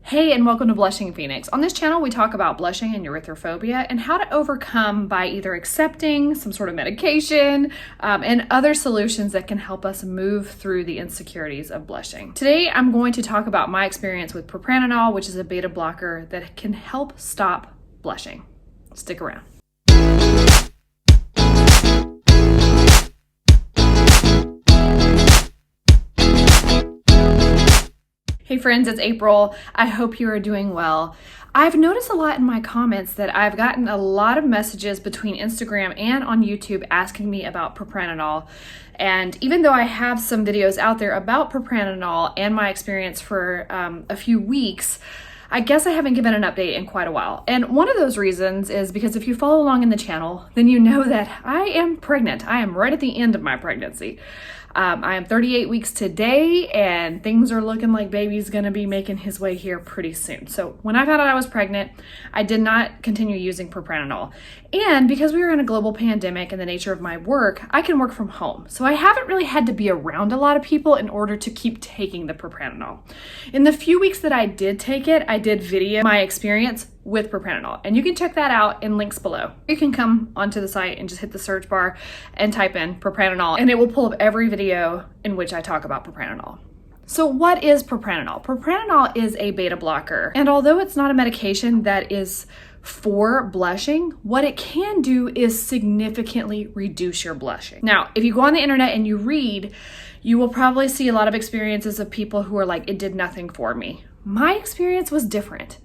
Hey, and welcome to Blushing Phoenix. On this channel, we talk about blushing and erythrophobia and how to overcome by either accepting some sort of medication and other solutions that can help us move through the insecurities of blushing. Today, I'm going to talk about my experience with Propranolol, which is a beta blocker that can help stop blushing. Stick around. Hey friends, it's April. I hope you are doing well. I've noticed a lot in my comments that I've gotten a lot of messages between Instagram and on YouTube asking me about Propranolol. And even though I have some videos out there about Propranolol and my experience for a few weeks, I guess I haven't given an update in quite a while. And one of those reasons is because if you follow along in the channel, then you know that I am pregnant. I am right at the end of my pregnancy. I am 38 weeks today, and things are looking like baby's gonna be making his way here pretty soon. So when I found out I was pregnant, I did not continue using Propranolol. And because we were in a global pandemic and the nature of my work, I can work from home. So I haven't really had to be around a lot of people in order to keep taking the Propranolol. In the few weeks that I did take it, I did video my experience with Propranolol, and you can check that out in links below. You can come onto the site and just hit the search bar and type in Propranolol, and it will pull up every video in which I talk about Propranolol. So what is Propranolol? Propranolol is a beta blocker, and although it's not a medication that is for blushing, what it can do is significantly reduce your blushing. Now, if you go on the internet and you read, you will probably see a lot of experiences of people who are like, it did nothing for me. My experience was different.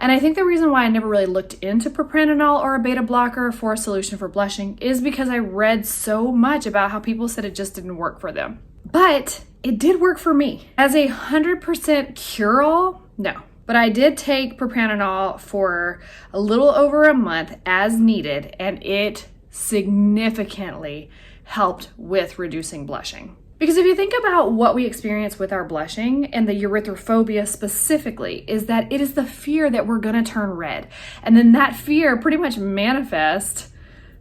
And I think the reason why I never really looked into Propranolol or a beta blocker for a solution for blushing is because I read so much about how people said it just didn't work for them. But it did work for me. As a 100% cure-all, no. But I did take Propranolol for a little over a month as needed, and it significantly helped with reducing blushing. Because if you think about what we experience with our blushing and the erythrophobia specifically, is that it is the fear that we're gonna turn red. And then that fear pretty much manifests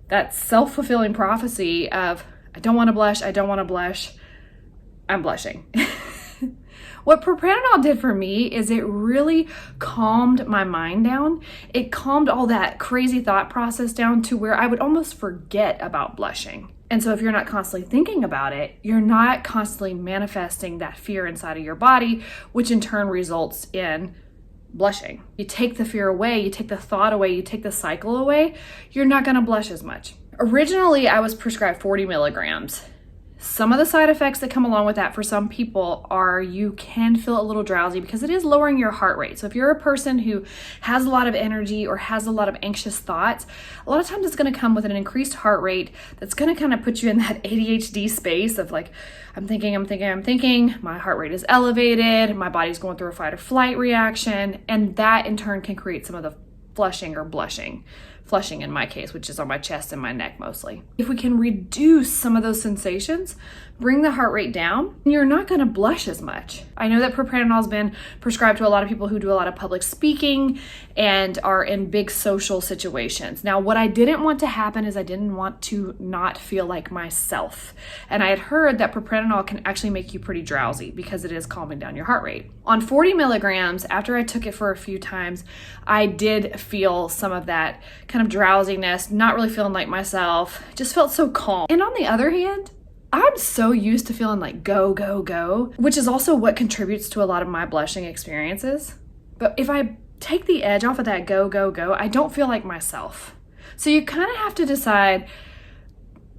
that self-fulfilling prophecy of, I don't wanna blush, I don't wanna blush, I'm blushing. What Propranolol did for me is it really calmed my mind down. It calmed all that crazy thought process down to where I would almost forget about blushing. And so if you're not constantly thinking about it, you're not constantly manifesting that fear inside of your body, which in turn results in blushing. You take the fear away, you take the thought away, you take the cycle away, you're not gonna blush as much. Originally, I was prescribed 40 milligrams. Some of the side effects that come along with that for some people are you can feel a little drowsy because it is lowering your heart rate. So if you're a person who has a lot of energy or has a lot of anxious thoughts, a lot of times it's going to come with an increased heart rate that's going to kind of put you in that ADHD space of like, I'm thinking, my heart rate is elevated, my body's going through a fight or flight reaction, and that in turn can create some of the flushing or blushing. Flushing in my case, which is on my chest and my neck mostly. If we can reduce some of those sensations, bring the heart rate down, you're not gonna blush as much. I know that Propranolol has been prescribed to a lot of people who do a lot of public speaking and are in big social situations. Now, what I didn't want to happen is I didn't want to not feel like myself. And I had heard that Propranolol can actually make you pretty drowsy because it is calming down your heart rate. On 40 milligrams, after I took it for a few times, I did feel some of that kind of drowsiness, not really feeling like myself, just felt so calm. And on the other hand, I'm so used to feeling like go, go, go, which is also what contributes to a lot of my blushing experiences. But if I take the edge off of that go, go, go, I don't feel like myself. So you kind of have to decide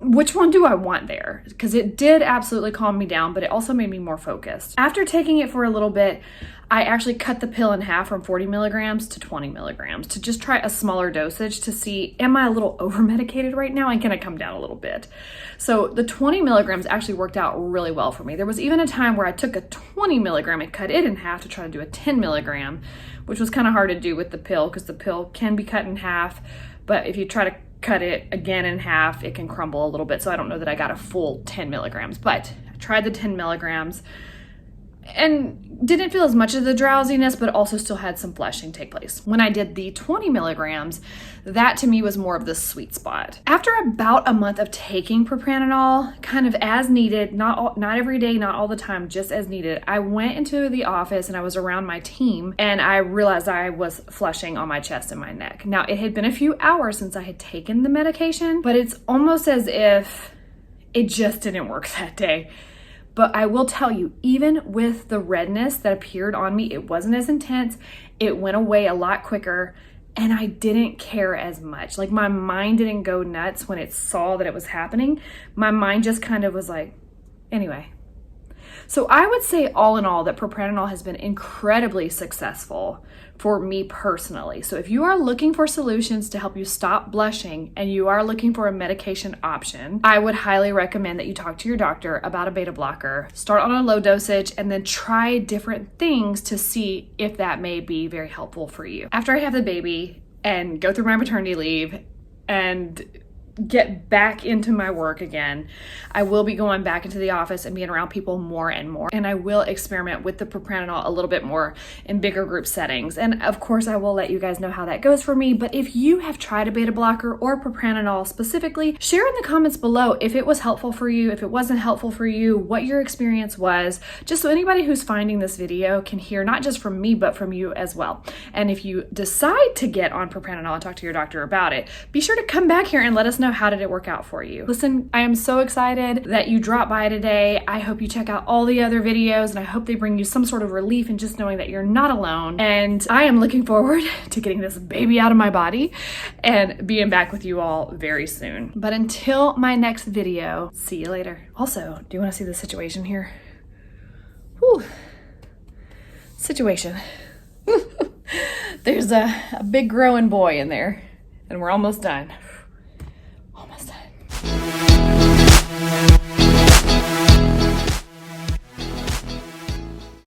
which one do I want there? Because it did absolutely calm me down, but it also made me more focused. After taking it for a little bit, I actually cut the pill in half from 40 milligrams to 20 milligrams to just try a smaller dosage to see, am I a little over medicated right now and can I come down a little bit? So the 20 milligrams actually worked out really well for me. There was even a time where I took a 20 milligram and cut it in half to try to do a 10 milligram, which was kind of hard to do with the pill because the pill can be cut in half, but if you try to cut it again in half, it can crumble a little bit. So I don't know that I got a full 10 milligrams, but I tried the 10 milligrams and didn't feel as much of the drowsiness, but also still had some flushing take place. When I did the 20 milligrams, that to me was more of the sweet spot. After about a month of taking propranolol, kind of as needed, not every day, not all the time, just as needed, I went into the office and I was around my team and I realized I was flushing on my chest and my neck. Now, it had been a few hours since I had taken the medication, but it's almost as if it just didn't work that day. But I will tell you, even with the redness that appeared on me, it wasn't as intense. It went away a lot quicker and I didn't care as much. Like my mind didn't go nuts when it saw that it was happening. My mind just kind of was like, anyway. So I would say all in all that propranolol has been incredibly successful for me personally. So if you are looking for solutions to help you stop blushing and you are looking for a medication option, I would highly recommend that you talk to your doctor about a beta blocker, start on a low dosage, and then try different things to see if that may be very helpful for you. After I have the baby and go through my maternity leave and get back into my work again, I will be going back into the office and being around people more and more. And I will experiment with the propranolol a little bit more in bigger group settings. And of course, I will let you guys know how that goes for me. But if you have tried a beta blocker or propranolol specifically, share in the comments below if it was helpful for you, if it wasn't helpful for you, what your experience was, just so anybody who's finding this video can hear not just from me, but from you as well. And if you decide to get on propranolol and talk to your doctor about it, be sure to come back here and let us know how did it work out for you. Listen, I am so excited that you dropped by today. I hope you check out all the other videos and I hope they bring you some sort of relief in just knowing that you're not alone. And I am looking forward to getting this baby out of my body and being back with you all very soon. But until my next video, see you later. Also, do you want to see the situation here? Whew. Situation. There's a big growing boy in there and we're almost done.